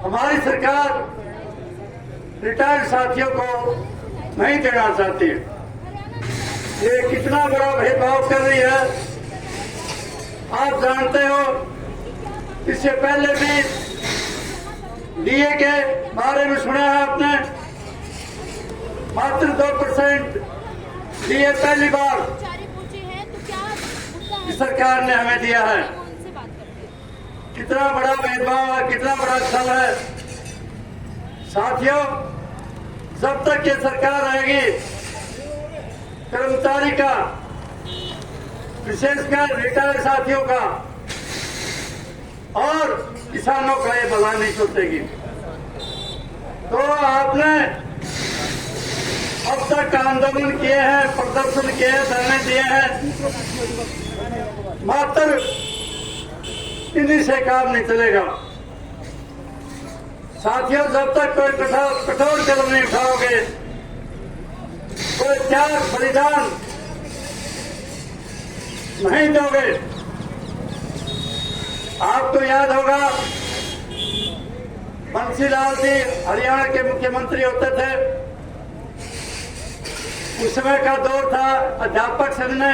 हमारी सरकार रिटायर्ड साथियों को नहीं देना चाहती है। ये कितना बड़ा भेदभाव कर रही है आप जानते हो। इससे पहले भी डीए के बारे में सुना है आपने, मात्र 2% डीए पहली बार इस सरकार ने हमें दिया है। कितना बड़ा भेदभाव है, कितना बड़ा छल है। साथियों, जब तक ये सरकार रहेगी, कर्मचारी का, विशेषकर रिटायर्ड साथियों का और किसानों का ये भला नहीं सोचेगी। तो आपने अब तक आंदोलन किए हैं, प्रदर्शन किए हैं, धरने दिए हैं, मात्र इन्हीं से काम नहीं चलेगा। साथियों, जब तक कोई कठोर कदम नहीं उठाओगे, कोई त्याग बलिदान नहीं दोगे। आपको याद होगा बंसीलाल जी हरियाणा के मुख्यमंत्री होते थे। उस समय का दौर था, अध्यापक संघ ने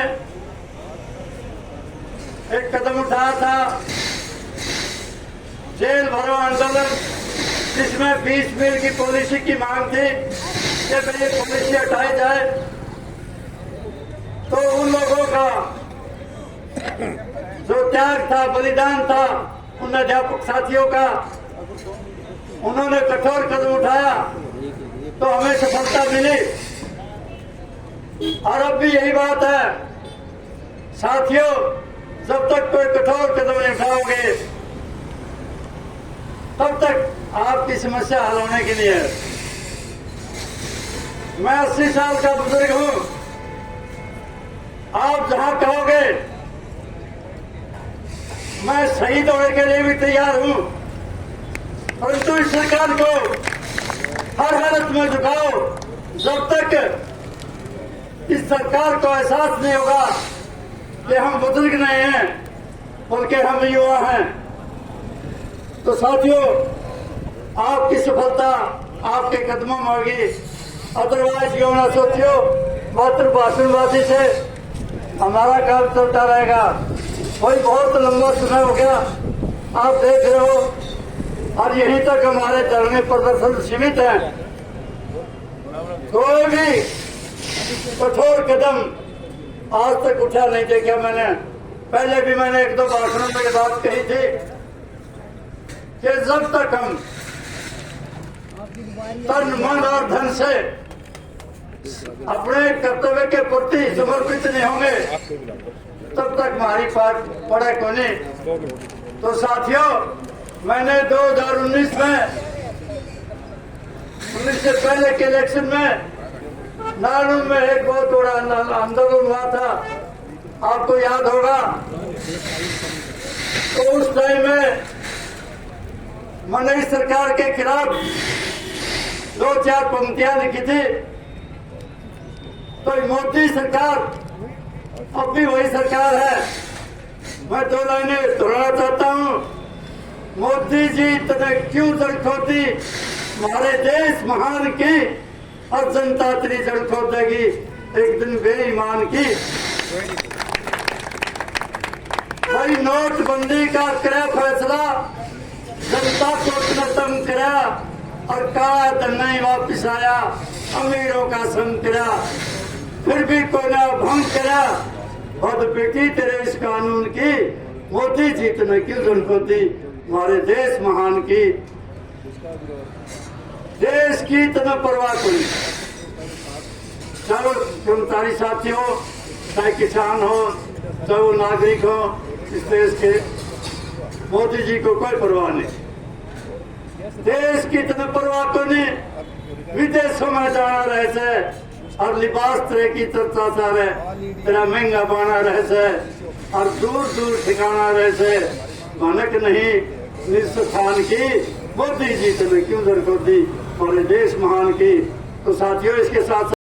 एक कदम उठाया था, जेल भरो आंदोलन, जिसमें 20 मील की पॉलिसी की मांग थी कि भाई पॉलिसी हटाई जाए। तो उन लोगों का जो त्याग था, बलिदान था, उन अध्यापक साथियों का, उन्होंने कठोर कदम उठाया तो हमें सफलता मिली। और अब भी यही बात है साथियों, जब तक कोई कठोर कदम नहीं उठाओगे तब तक आपकी समस्या हल होने के लिए। मैं 80 साल का बुजुर्ग हूं। आप जहां कहोगे मैं शहीद होने के लिए भी तैयार हूं, परंतु इस सरकार को हर हालत में झुकाओ। जब तक इस सरकार को एहसास नहीं होगा कि हम बुजुर्ग नहीं हैं बल्कि हम युवा हैं, तो साथियों आपकी सफलता आपके कदमों में होगी। अदरवाइज क्यों ना सोचियो, मात्र भाषणबाजी से हमारा काम चलता रहेगा। वही बहुत लंबा समय हो गया, आप देख रहे हो, और यहीं तक हमारे धरने प्रदर्शन सीमित है। कोई भी कठोर कदम आज तक उठा नहीं देखा मैंने। पहले भी मैंने 1-2 भाषणों में ये बात कही थी कि जब तक हम तन, मन और धन से अपने कर्तव्य के प्रति समर्पित नहीं होंगे तब तक हमारी पाठ पड़े को नहीं। तो साथियों, मैंने 2019 में 19 से पहले के इलेक्शन में नालून में एक बहुत बड़ा आंदोलन हुआ था, आपको याद होगा। तो उस टाइम में मैंने इस सरकार के खिलाफ 2-4 पंक्तियां लिखी थी। तो मोदी सरकार अब भी वही सरकार है। मैं 2 लाइनें दोहराना चाहता हूं। मोदी जी तने क्यों जड़ खोदी, हमारे देश महान की और जनता तेरी जड़ खोदेगी एक दिन बेईमान की। भाई नोटबंदी का करे फैसला, जनता को खत्म करा और कहा धन नहीं वापिस आया, अमीरों का संग करा, फिर भी कोई ना भंग करा। बहुत बेटी तेरे इस कानून की, मोदी जी तने क्यों जड़ खोदी, हमारे देश महान की। देश की तना परवाह करी। चाहे कर्मचारी साथी हो, चाहे किसान हो, चाहे वो नागरिक हो, इस देश के, मोदी जी को कोई परवाह नहीं। देश की तना परवाह को नहीं। विदेशों में जाना रहे से और लिबास तरह की चर्चा सारे तेरा महंगा बना रहे से और दूर दूर ठिकाना रहे से भनक नहीं निस्थान की। मोदी जी तने क्यों जड़ खोदी, हमारे देश महान की। तो साथियों, इसके साथ